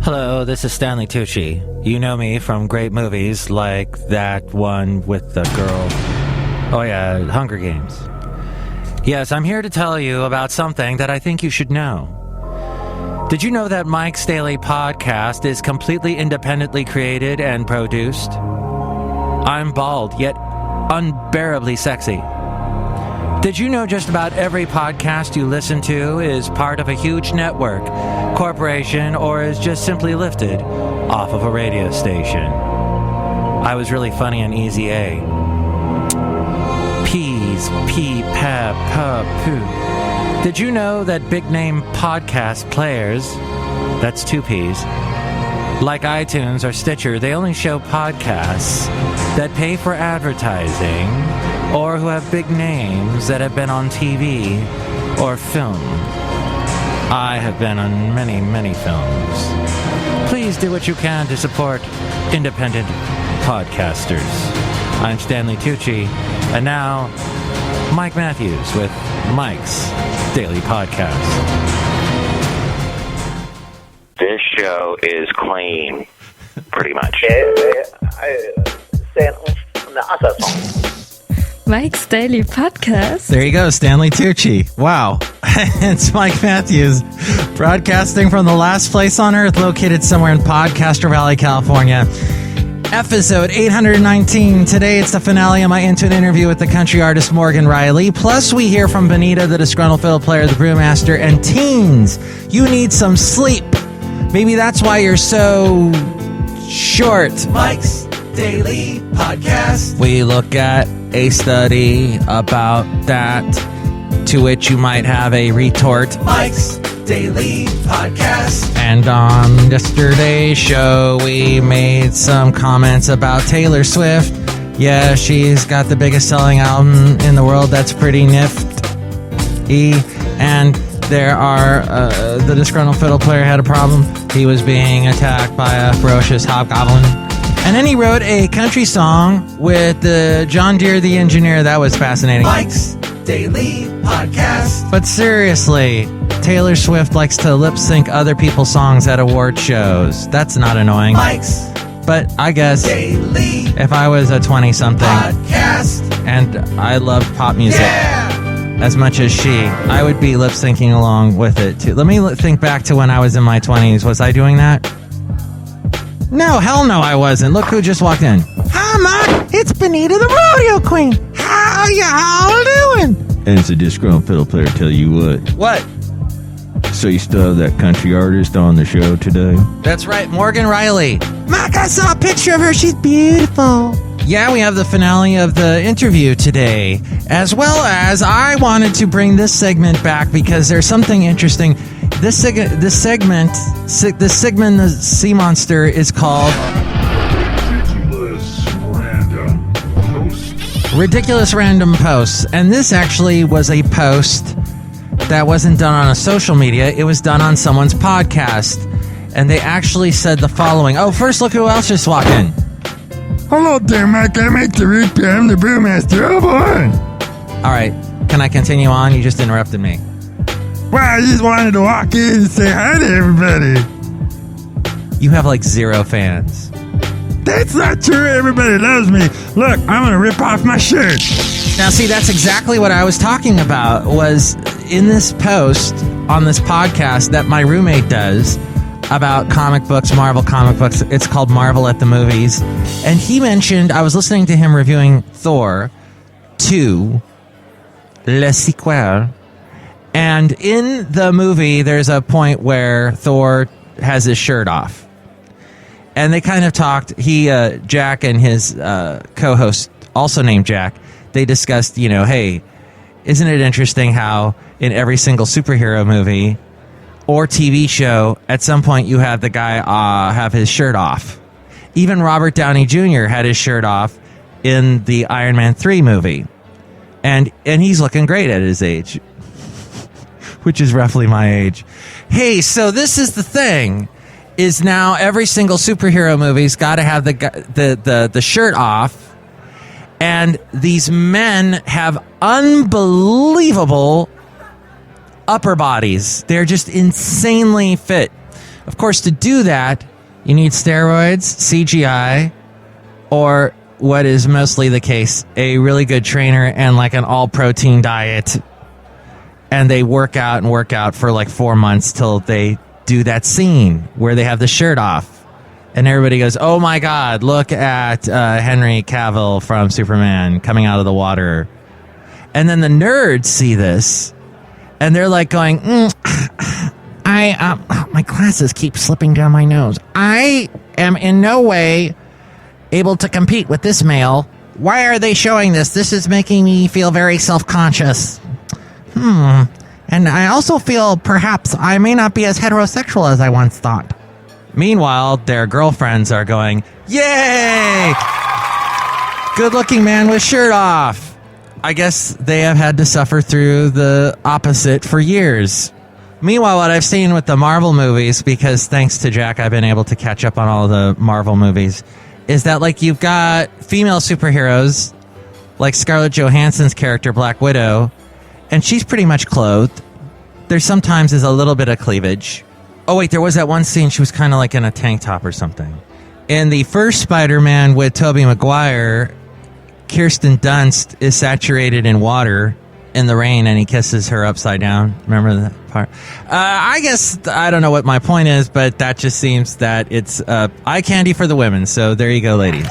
Hello, this is Stanley Tucci. You know me from great movies like that one with the girl. Oh yeah, Hunger Games. Yes, I'm here to tell you about something that I think you should know. Did you know that Mike's Daily Podcast is completely independently created and produced? I'm bald, yet unbearably sexy. Did you know just about every podcast you listen to is part of a huge network, corporation, or is just simply lifted off of a radio station? I was really funny on Easy A. Peas, pee, pap, pup, poo. Did you know that big name podcast players, that's 2 P's, like iTunes or Stitcher, they only show podcasts that pay for advertising or who have big names that have been on TV or film. I have been on many, many films. Please do what you can to support independent podcasters. I'm Stanley Tucci, and now Mike Matthews with Mike's Daily Podcast. This show is clean, pretty much. Mike's Daily Podcast. There you go, Stanley Tucci. Wow. It's Mike Matthews, broadcasting from the last place on earth, located somewhere in Podcaster Valley, California. Episode 819. Today it's the finale of my Into It interview with the country artist Morgan Riley. Plus we hear from Benita, the Disgruntled Fiddle Player, the Brewmaster, and teens. You need some sleep. Maybe that's why you're so short. Mike's Daily Podcast. We look at a study about that, to which you might have a retort. Mike's Daily Podcast. And on yesterday's show, we made some comments about Taylor Swift. Yeah, she's got the biggest selling album in the world. That's pretty nifty. And there are, the Disgruntled Fiddle Player had a problem. He was being attacked by a ferocious hobgoblin. And then he wrote a country song with the John Deere the engineer. That was fascinating. Mike's Daily Podcast. But seriously, Taylor Swift likes to lip sync other people's songs at award shows. That's not annoying. Mike's But I guess Daily if I was a 20-something podcast and I loved pop music as much as she, I would be lip syncing along with it too. Let me think back to when I was in my 20s. Was I doing that? No, hell no, I wasn't. Look who just walked in. Hi, Mike. It's Benita, the rodeo queen. How y'all doing? And it's a Disgruntled Fiddle Player, tell you what. What? So you still have that country artist on the show today? That's right, Morgan Riley. Mike, I saw a picture of her. She's beautiful. Yeah, we have the finale of the interview today, as well as I wanted to bring this segment back because there's something interesting. This segment, the sea monster, is called Ridiculous Random Posts. And this actually was a post that wasn't done on a social media. It was done on someone's podcast. And they actually said the following. Oh, first, look who else just walked in. Hello there, Mike. I'm the Root. I'm the Brewmaster. Oh, boy. All right. Can I continue on? You just interrupted me. Well, I just wanted to walk in and say hi to everybody. You have like 0 fans. That's not true. Everybody loves me. Look, I'm going to rip off my shirt. Now, see, that's exactly what I was talking about, was in this post on this podcast that my roommate does about comic books, Marvel comic books. It's called Marvel at the Movies. And he mentioned, I was listening to him reviewing Thor 2, Le Sequel. And in the movie, there's a point where Thor has his shirt off. And they kind of talked, Jack and his co-host, also named Jack, they discussed, hey, isn't it interesting how in every single superhero movie or TV show, at some point you have the guy have his shirt off. Even Robert Downey Jr. had his shirt off in the Iron Man 3 movie. And he's looking great at his age, which is roughly my age. Hey, so this is the thing, is now every single superhero movie's got to have the shirt off. And these men have unbelievable upper bodies. They're just insanely fit. Of course, to do that, you need steroids, CGI, or what is mostly the case, a really good trainer and like an all-protein diet. And they work out for like 4 months till they do that scene where they have the shirt off. And everybody goes, oh my God, look at Henry Cavill from Superman coming out of the water. And then the nerds see this, and they're like going, my glasses keep slipping down my nose. I am in no way able to compete with this male. Why are they showing this? This is making me feel very self-conscious. And I also feel perhaps I may not be as heterosexual as I once thought. Meanwhile, their girlfriends are going, yay! Good-looking man with shirt off. I guess they have had to suffer through the opposite for years. Meanwhile, what I've seen with the Marvel movies, because thanks to Jack, I've been able to catch up on all the Marvel movies, is that like you've got female superheroes, like Scarlett Johansson's character, Black Widow, and she's pretty much clothed. There sometimes is a little bit of cleavage. Oh, wait, there was that one scene she was kind of like in a tank top or something. In the first Spider-Man with Tobey Maguire, Kirsten Dunst is saturated in water in the rain, and he kisses her upside down. Remember that part? I guess, I don't know what my point is, but that just seems that it's eye candy for the women. So there you go, ladies.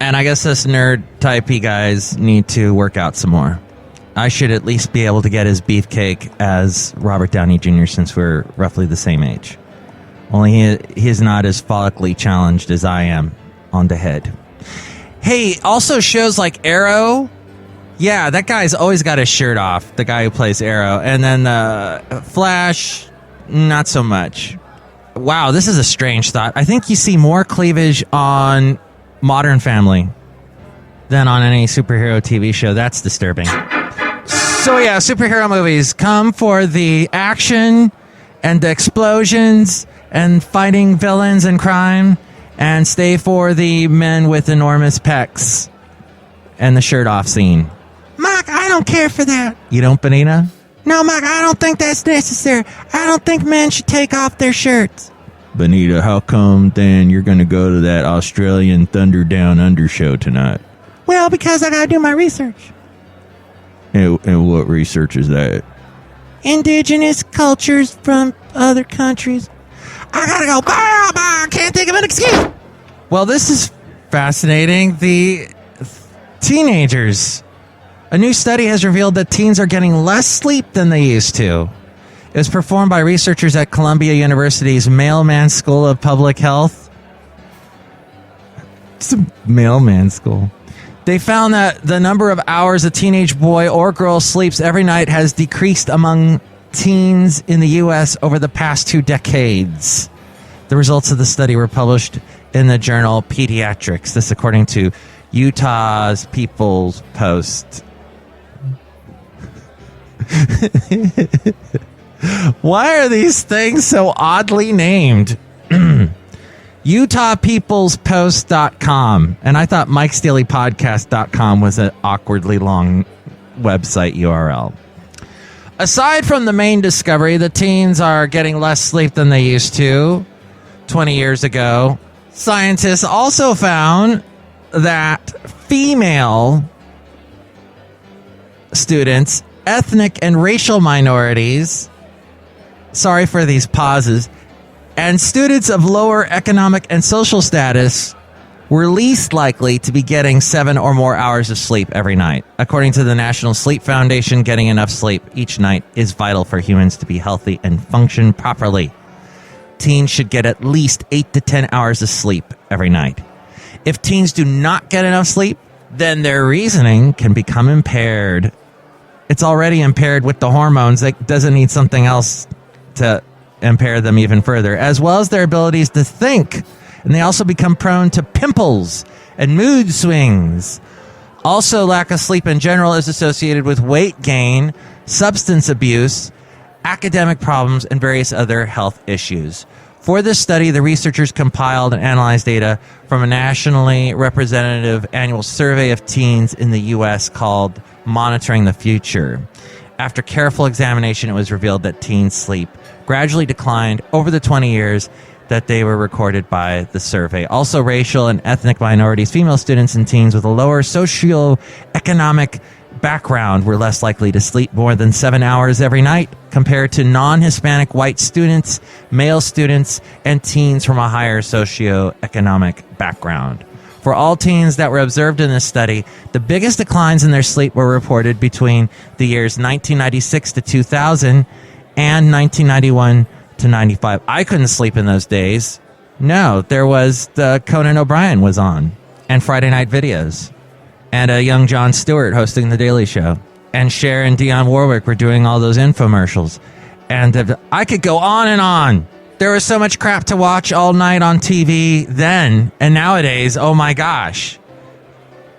And I guess us nerd-typey guys need to work out some more. I should at least be able to get his beefcake as Robert Downey Jr. since we're roughly the same age. Only he's not as follically challenged as I am on the head. Hey, also shows like Arrow. Yeah, that guy's always got his shirt off, the guy who plays Arrow. And then Flash, not so much. Wow, this is a strange thought. I think you see more cleavage on Modern Family than on any superhero TV show. That's disturbing. So yeah, superhero movies come for the action and the explosions and fighting villains and crime, and stay for the men with enormous pecs and the shirt off scene. Mike, I don't care for that. You don't, Benita? No, Mike, I don't think that's necessary. I don't think men should take off their shirts. Benita, how come then you're going to go to that Australian Thunder Down Under show tonight? Well, because I got to do my research. And what research is that? Indigenous cultures from other countries. I gotta go. I can't think of an excuse. Well, this is fascinating. The teenagers. A new study has revealed that teens are getting less sleep than they used to. It was performed by researchers at Columbia University's Mailman School of Public Health. It's a mailman school. They found that the number of hours a teenage boy or girl sleeps every night has decreased among teens in the U.S. over the past 2 decades. The results of the study were published in the journal Pediatrics. This according to Utah's People's Post. Why are these things so oddly named? UtahPeoplesPost.com. And I thought MIKEs-DAILY-Podcast.com was an awkwardly long website URL. Aside from the main discovery, the teens are getting less sleep than they used to 20 years ago. Scientists also found that female students, ethnic and racial minorities, sorry for these pauses, and students of lower economic and social status were least likely to be getting 7 or more hours of sleep every night. According to the National Sleep Foundation, getting enough sleep each night is vital for humans to be healthy and function properly. Teens should get at least 8 to 10 hours of sleep every night. If teens do not get enough sleep, then their reasoning can become impaired. It's already impaired with the hormones. It doesn't need something else to impair them even further, as well as their abilities to think. And they also become prone to pimples and mood swings. Also, lack of sleep in general is associated with weight gain, substance abuse, academic problems, and various other health issues. For this study, the researchers compiled and analyzed data from a nationally representative annual survey of teens in the U.S. called Monitoring the Future. After careful examination, it was revealed that teens sleep gradually declined over the 20 years that they were recorded by the survey. Also, racial and ethnic minorities, female students and teens with a lower socioeconomic background were less likely to sleep more than 7 hours every night compared to non-Hispanic white students, male students, and teens from a higher socioeconomic background. For all teens that were observed in this study, the biggest declines in their sleep were reported between the years 1996 to 2000 and 1991 to 95. I couldn't sleep in those days. No, there was the Conan O'Brien was on, and Friday Night Videos, and a young Jon Stewart hosting The Daily Show, and Cher and Dionne Warwick were doing all those infomercials. And I could go on and on. There was so much crap to watch all night on TV then, and nowadays, oh my gosh.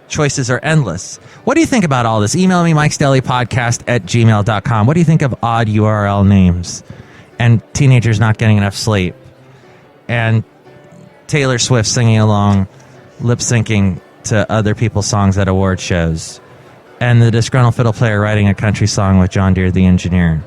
Choices are endless. What do you think about all this? Email me, mikesdailypodcast@gmail.com. What do you think of odd URL names? And teenagers not getting enough sleep? And Taylor Swift singing along, lip-syncing to other people's songs at award shows? And the Disgruntled Fiddle Player writing a country song with John Deere the engineer?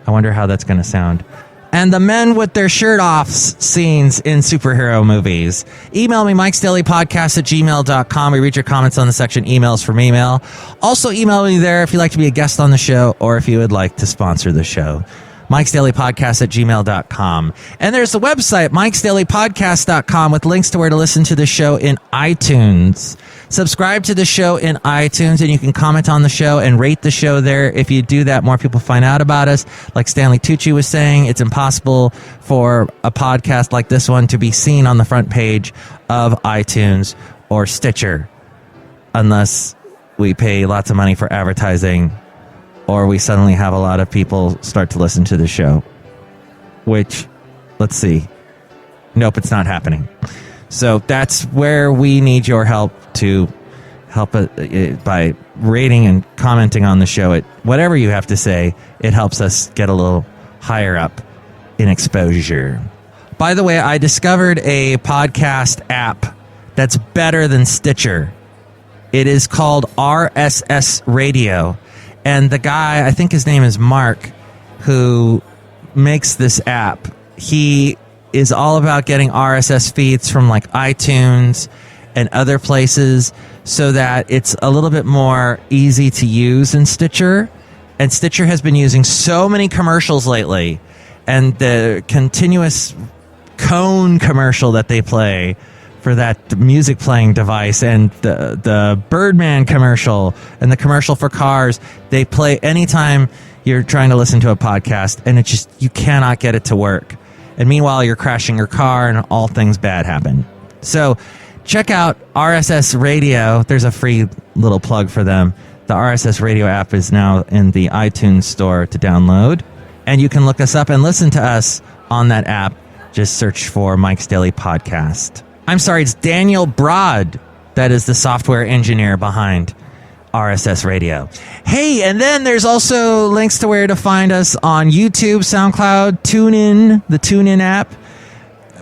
I wonder how that's going to sound. And the men with their shirt off scenes in superhero movies. Email me, mikesdailypodcast@gmail.com. We read your comments on the section emails from email. Also email me there if you'd like to be a guest on the show or if you would like to sponsor the show. mikesdailypodcast@gmail.com. And there's the website, mikesdailypodcast.com, with links to where to listen to the show in iTunes. Subscribe to the show in iTunes, and you can comment on the show and rate the show there. If you do that, more people find out about us. Like Stanley Tucci was saying, it's impossible for a podcast like this one to be seen on the front page of iTunes or Stitcher unless we pay lots of money for advertising or we suddenly have a lot of people start to listen to the show. Which, let's see. Nope, it's not happening. So that's where we need your help to help by rating and commenting on the show. Whatever you have to say, it helps us get a little higher up in exposure. By the way, I discovered a podcast app that's better than Stitcher. It is called RSS Radio. And the guy, I think his name is Mark, who makes this app, he is all about getting RSS feeds from like iTunes and other places so that it's a little bit more easy to use in Stitcher. And Stitcher has been using so many commercials lately, and the continuous cone commercial that they play for that music playing device, and the Birdman commercial and the commercial for cars, they play anytime you're trying to listen to a podcast, and it's just, you cannot get it to work. And meanwhile, you're crashing your car and all things bad happen. So check out RSS Radio. There's a free little plug for them. The RSS Radio app is now in the iTunes store to download. And you can look us up and listen to us on that app. Just search for Mike's Daily Podcast. I'm sorry, it's Daniel Broad that is the software engineer behind RSS Radio. Hey, and then there's also links to where to find us on YouTube, SoundCloud, TuneIn, the TuneIn app,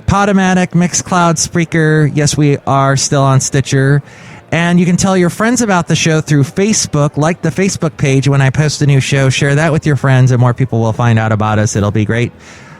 Podomatic, Mixcloud, Spreaker. Yes, we are still on Stitcher. And you can tell your friends about the show through Facebook. Like the Facebook page when I post a new show. Share that with your friends, and more people will find out about us. It'll be great.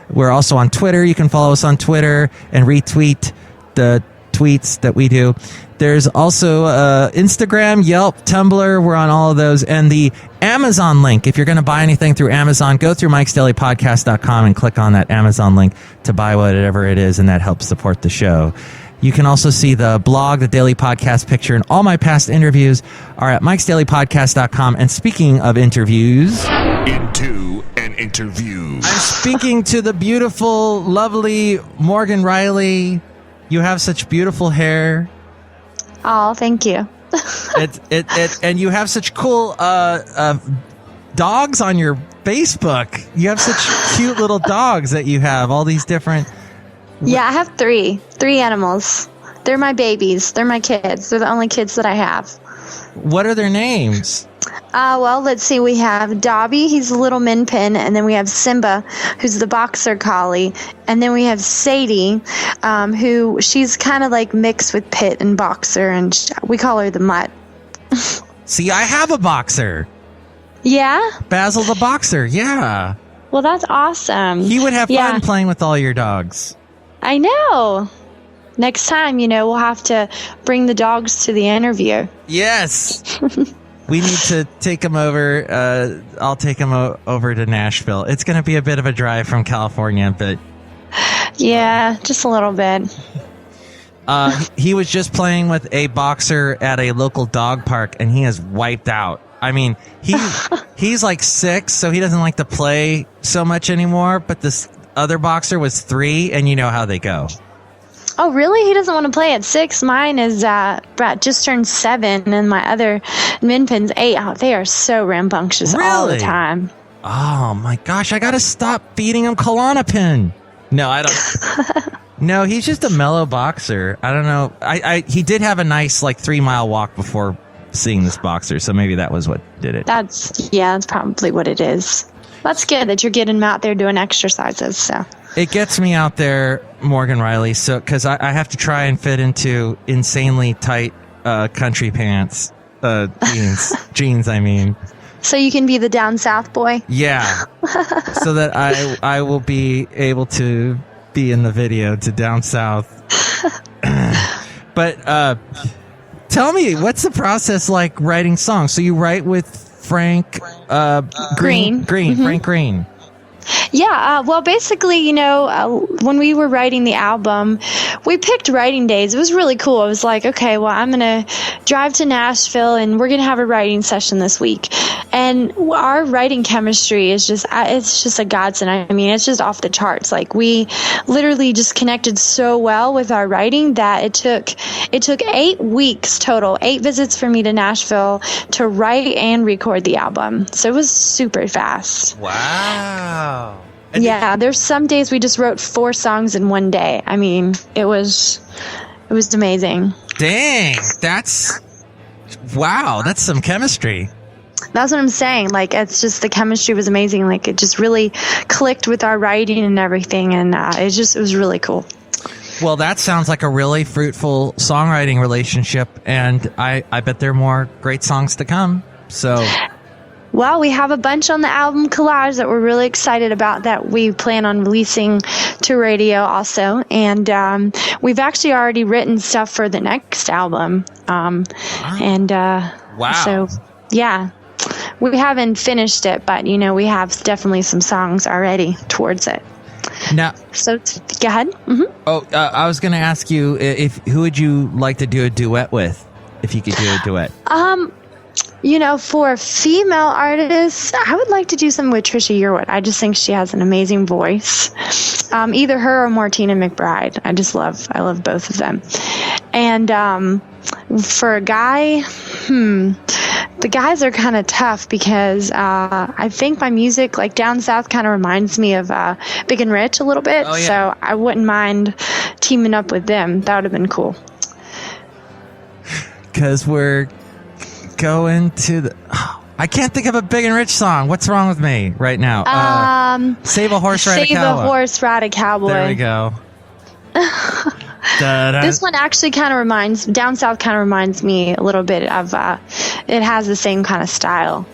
We're also on Twitter. You can follow us on Twitter and retweet the tweets that we do. There's also Instagram, Yelp, Tumblr. We're on all of those. And the Amazon link. If you're going to buy anything through Amazon, go through MikesDailyPodcast.com and click on that Amazon link to buy whatever it is, and that helps support the show. You can also see the blog, the Daily Podcast picture, and all my past interviews are at MikesDailyPodcast.com. And speaking of interviews... Into an interview. I'm speaking to the beautiful, lovely Morgan Riley. You have such beautiful hair. Oh, thank you. And you have such cool dogs on your Facebook. You have such cute little dogs that you have. All these different... Yeah, I have three animals. They're my babies. They're my kids. They're the only kids that I have. What are their names? Well, let's see. We have Dobby. He's a little min pin. And then we have Simba, who's the boxer collie. And then we have Sadie, who she's kind of like mixed with Pit and boxer. And we call her the Mutt. See, I have a boxer. Yeah? Basil the boxer. Yeah. Well, that's awesome. He would have fun playing with all your dogs. I know. Next time, we'll have to bring the dogs to the interview. Yes. We need to take him over. I'll take him over to Nashville. It's going to be a bit of a drive from California, but... Yeah, just a little bit. He was just playing with a boxer at a local dog park, and he is wiped out. I mean, he's like 6, so he doesn't like to play so much anymore, but this other boxer was 3, and you know how they go. Oh, really? He doesn't want to play at 6? Mine is just turned 7, and my other min pin's 8. Oh, they are so rambunctious all the time. Oh, my gosh. I got to stop feeding him Klonopin. No, I don't. No, he's just a mellow boxer. I don't know. He did have a nice 3-mile walk before seeing this boxer, so maybe that was what did it. That's probably what it is. That's good that you're getting him out there doing exercises. So it gets me out there, Morgan Riley. So because I have to try and fit into insanely tight country pants, jeans. I mean. So you can be the down south boy. Yeah. So that I will be able to be in the video to down south. But tell me, what's the process like writing songs? So you write with Frank Green. Mm-hmm. Frank Green. Yeah, well, basically, when we were writing the album, we picked writing days. It was really cool. I was like, okay, well, I'm going to drive to Nashville, and we're going to have a writing session this week. And our writing chemistry is it's just a godsend. I mean, it's just off the charts. We literally just connected so well with our writing that it took 8 weeks total, 8 visits for me to Nashville to write and record the album. So it was super fast. Wow. Yeah, there's some days we just wrote 4 songs in one day. I mean, it was amazing. Dang, that's some chemistry. That's what I'm saying. It's just the chemistry was amazing. It just really clicked with our writing and everything, and it was really cool. Well, that sounds like a really fruitful songwriting relationship, and I bet there are more great songs to come. So. Well, we have a bunch on the album Collage that we're really excited about that we plan on releasing to radio also. And we've actually already written stuff for the next album. Wow. So, yeah, we haven't finished it, but, we have definitely some songs already towards it. Now, so go ahead. Mm-hmm. Oh, I was going to ask you who would you like to do a duet with, if you could do a duet? For a female artist, I would like to do something with Trisha Yearwood. I just think she has an amazing voice. Either her or Martina McBride. I love both of them. And for a guy, the guys are kind of tough because I think my music, down south, kind of reminds me of Big and Rich a little bit. Oh, yeah. So I wouldn't mind teaming up with them. That would have been cool. Because we're going to the... I can't think of a Big and Rich song. What's wrong with me right now? Save a Horse, Ride a Cowboy. Save a Horse, Ride a Cowboy. There we go. This one actually down south kind of reminds me a little bit of, it has the same kind of style.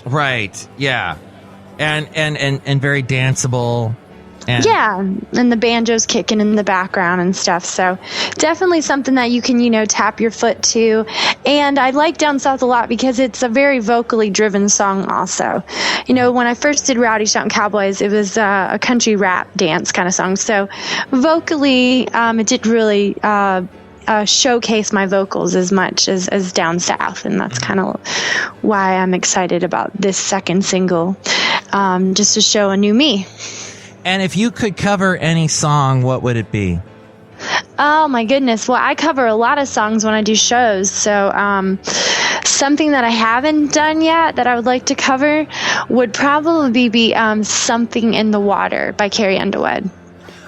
Right, yeah. And very danceable. And the banjo's kicking in the background and stuff. So definitely something that you can, tap your foot to. And I like Down South a lot because it's a very vocally driven song also. When I first did Rowdy Shoutin' Cowboys, it was a country rap dance kind of song. So vocally, it didn't really showcase my vocals as much as Down South. And that's kind of why I'm excited about this second single, just to show a new me. And if you could cover any song, what would it be? Oh, my goodness. Well, I cover a lot of songs when I do shows. So something that I haven't done yet that I would like to cover would probably be Something in the Water by Carrie Underwood,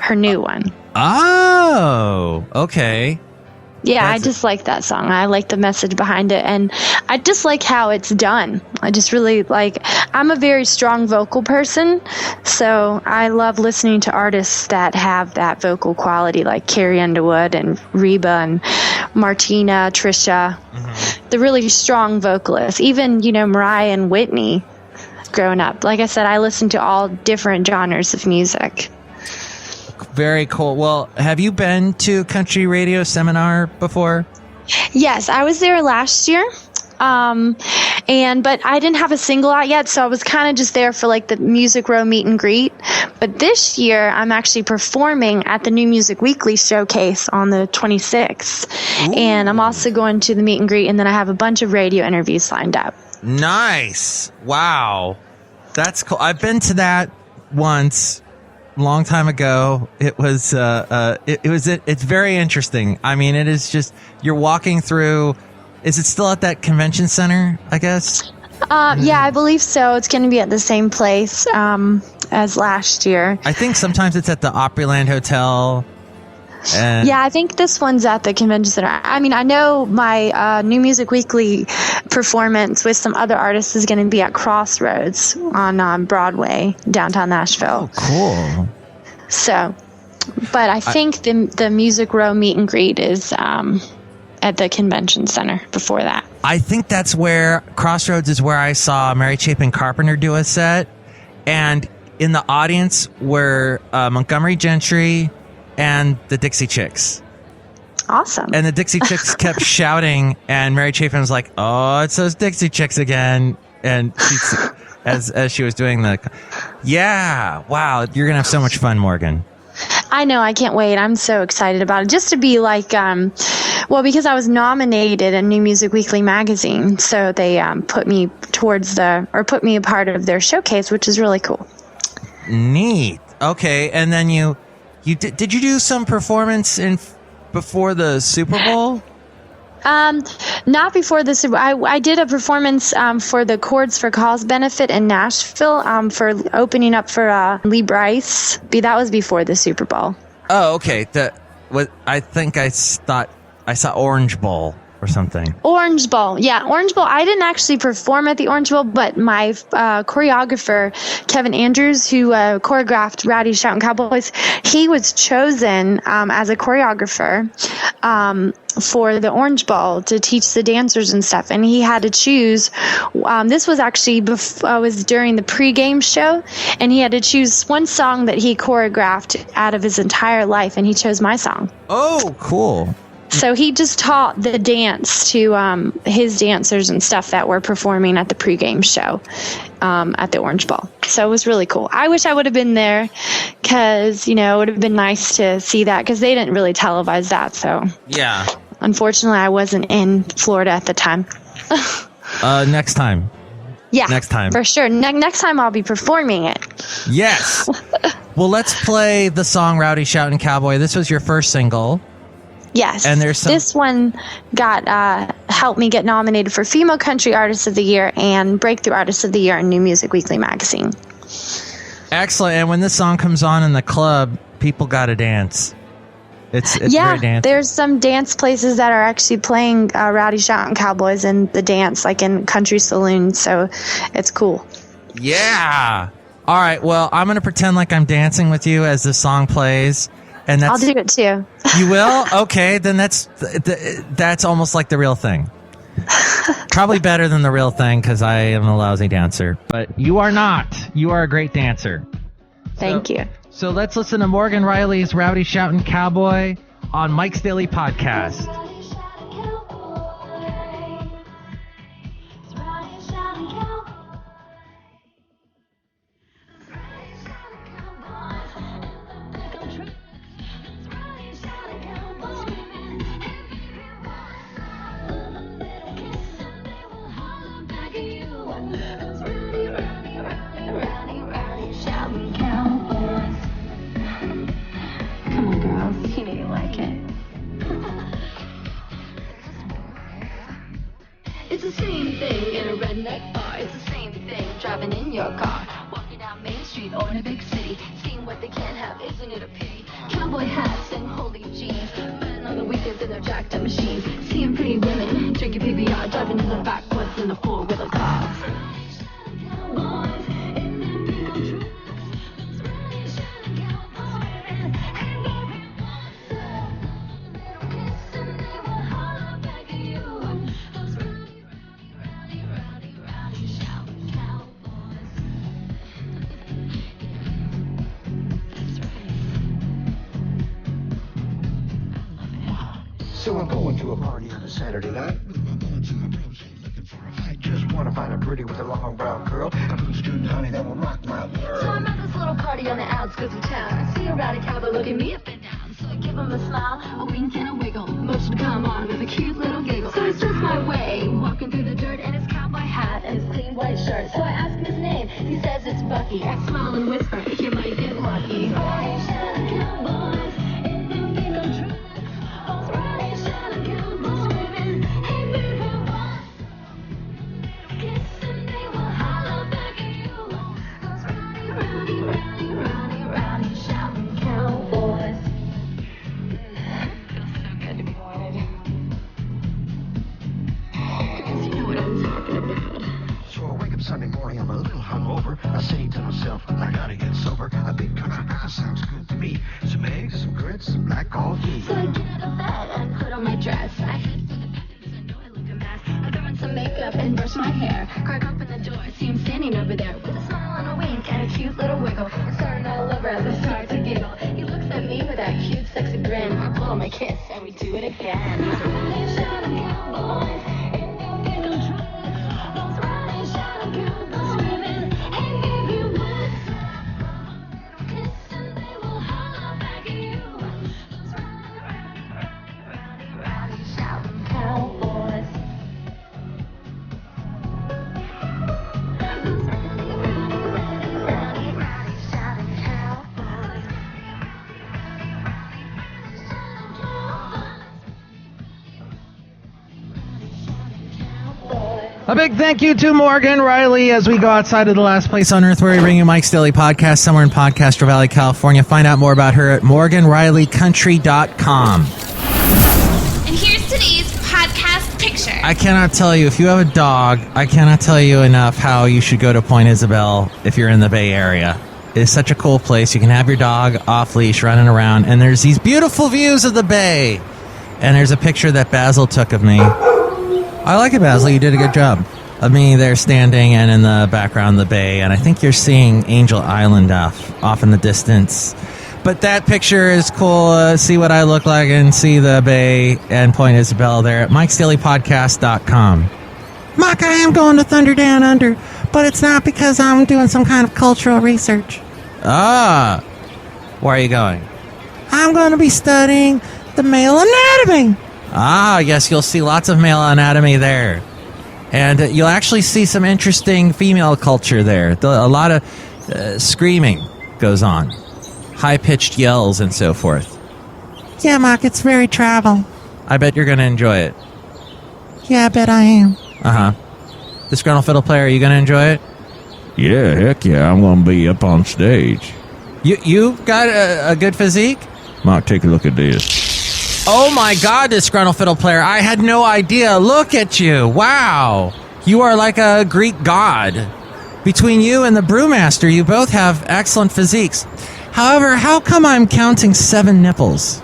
her new one. Oh, okay. Yeah, I just like that song. I like the message behind it, and I just like how it's done. I just really I'm a very strong vocal person, so I love listening to artists that have that vocal quality, like Carrie Underwood and Reba and Martina, Trisha, the really strong vocalists. Even, Mariah and Whitney. growing up. Like I said, I listen to all different genres of music. Very cool. Well, have you been to country radio seminar before? Yes, I was there last year. But I didn't have a single out yet, so I was kind of just there for like the Music Row meet and greet. But this year, I'm actually performing at the New Music Weekly showcase on the 26th. Ooh. And I'm also going to the meet and greet, and then I have a bunch of radio interviews lined up. Nice. Wow. That's cool. I've been to that once, long time ago. It was, it's very interesting. I mean, it is just, you're walking through. Is it still at that convention center, I guess? Yeah, I believe so. It's going to be at the same place as last year. I think sometimes it's at the Opryland Hotel. Yeah, I think this one's at the convention center. I mean, I know my New Music Weekly performance with some other artists is going to be at Crossroads on Broadway, downtown Nashville. Oh, cool. So, but I think the Music Row meet and greet is at the convention center before that. I think that's where Crossroads is where I saw Mary Chapin Carpenter do a set, and in the audience were Montgomery Gentry and the Dixie Chicks. Awesome. And the Dixie Chicks kept shouting, and Mary Chapin was like, "Oh, it's those Dixie Chicks again!" And as she was doing yeah, wow, you're gonna have so much fun, Morgan. I know, I can't wait. I'm so excited about it. Just to be like, because I was nominated in New Music Weekly magazine, so they put me a part of their showcase, which is really cool. Neat. Okay, and then you did you do some performance before the Super Bowl? Not before the Super Bowl. I did a performance for the Chords for Cause benefit in Nashville for opening up for Lee Brice. That was before the Super Bowl. Oh, okay. I think I thought I saw Orange Bowl or something. Orange Bowl. Yeah, Orange Bowl. I didn't actually perform at the Orange Bowl, but my choreographer, Kevin Andrews, who choreographed Rowdy Shoutin' Cowboys, he was chosen as a choreographer for the Orange Bowl to teach the dancers and stuff. And he had to choose. This was actually was during the pregame show, and he had to choose one song that he choreographed out of his entire life, and he chose my song. Oh, cool. So he just taught the dance to his dancers and stuff that were performing at the pregame show at the Orange Bowl. So it was really cool. I wish I would have been there because, it would have been nice to see that because they didn't really televise that. So yeah, unfortunately, I wasn't in Florida at the time. Next time. Yeah, next time. For sure. Next time I'll be performing it. Yes. Well, let's play the song Rowdy Shoutin' Cowboy. This was your first single. Yes, and this one got helped me get nominated for Female Country Artist of the Year and Breakthrough Artist of the Year in New Music Weekly magazine. Excellent. And when this song comes on in the club, people got to dance. It's very dancey. There's some dance places that are actually playing Rowdy Shoutin' Cowboys in the dance, like in country saloons. So it's cool. Yeah. All right. Well, I'm going to pretend like I'm dancing with you as the song plays. And I'll do it too. You will? Okay, then that's almost like the real thing. Probably better than the real thing because I am a lousy dancer. But you are not. You are a great dancer. Thank you. So let's listen to Morgan Riley's Rowdy Shoutin' Cowboy on Mike's Daily Podcast. It's the same thing in a redneck bar. It's the same thing driving in your car, walking down Main Street or in a big city, seeing what they can't have. Isn't it a pity? Cowboy hats and holy jeans, men on the weekends in their jacked up machines, seeing pretty women drinking PBR, driving in the backwoods in the four-wheeler cars. So I'm going to a party on a Saturday night. I just want to find a pretty with a long brown curl. A blue student honey that will rock my world. So I'm at this little party on the outskirts of town. I see a rowdy cowboy looking me up and down. So I give him a smile, a wink and a wiggle. Motion to come on with a cute little giggle. So I stretch my way, walking through the dirt and his cowboy hat and his clean white shirt. So I ask him his name. He says it's Bucky. I smile and whisper, you might get lucky. Riding shadow cowboys, if you think I'm true. Those riding shadow cowboys screaming, hey baby, what? Kiss and they will holler back at you. Those rowdy shouting cowboys. Feels so good to be wanted. Because you know what I'm talking about. So I wake up Sunday morning, I'm a little hungover. I say to myself, I gotta get sober. A big country girl sounds good to me. Some eggs, some grits, some black coffee. So I get out of bed and put on my dress. I head for the bathroom, I know I look a mess. I throw in some makeup and brush my hair. Crack open the door, see him standing over there with a smile and a wink and a cute little wiggle. And starting all over as I start to giggle. He looks at me with that cute, sexy grin. I blow him a kiss and we do it again. Riding shadow cowboys, if you think I'm true. Those riding shadow cowboys screaming, hey baby, what's up? Kiss and they will holler back at you. Those rowdy shouting cowboys. Those rowdy shouting cowboys. A big thank you to Morgan Riley as we go outside of the last place on earth where we bring you Mike's Daily Podcast somewhere in Podcastro Valley, California. Find out more about her at morganrileycountry.com. And here's today's podcast picture. I cannot tell you, if you have a dog, I cannot tell you enough how you should go to Point Isabel if you're in the Bay Area. It is such a cool place. You can have your dog off leash running around, and there's these beautiful views of the bay. And there's a picture that Basil took of me. I like it, Basil. You did a good job. Of me there standing and in the background the bay, and I think you're seeing Angel Island off in the distance. But that picture is cool. See what I look like and see the bay and Point Isabel there at MIKEs-DAILY-PODCAST.com. Mike, I am going to Thunder Down Under, but it's not because I'm doing some kind of cultural research. Ah, where are you going? I'm going to be studying the male anatomy. Ah, yes, you'll see lots of male anatomy there. And you'll actually see some interesting female culture there. A lot of screaming goes on. High-pitched yells and so forth. Yeah, Mark, it's very travel. I bet you're going to enjoy it. Yeah, I bet I am. Uh-huh. Disgruntled Fiddle Player, are you going to enjoy it? Yeah, heck yeah, I'm going to be up on stage. You got a good physique? Mark, take a look at this. Oh my God, Disgruntled Fiddle Player, I had no idea. Look at you. Wow. You are like a Greek god. Between you and the Brewmaster, you both have excellent physiques. However, how come I'm counting 7 nipples?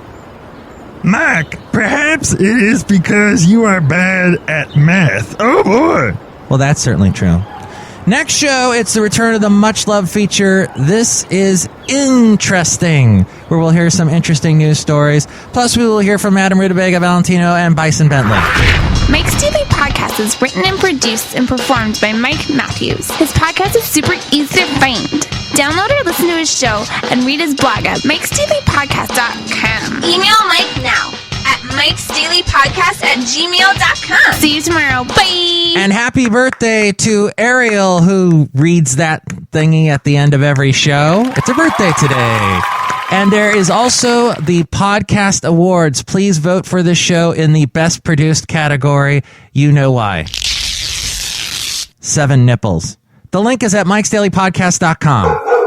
Mark, perhaps it is because you are bad at math. Oh boy. Well, that's certainly true. Next show, it's the return of the much-loved feature, This is Interesting, where we'll hear some interesting news stories. Plus, we will hear from Madame Rootabega, Valentino, and Bison Bentley. Mike's Daily Podcast is written and produced and performed by Mike Matthews. His podcast is super easy to find. Download or listen to his show and read his blog at MIKEs-DAILY-PODCAST.com. Email Mike now at MIKES-DAILY-PODCAST@gmail.com. See you tomorrow. Bye! And happy birthday to Ariel, who reads that thingy at the end of every show. It's a birthday today. And there is also the Podcast Awards. Please vote for this show in the Best Produced category. You know why. 7 nipples. The link is at MIKES-DAILY-PODCAST.com.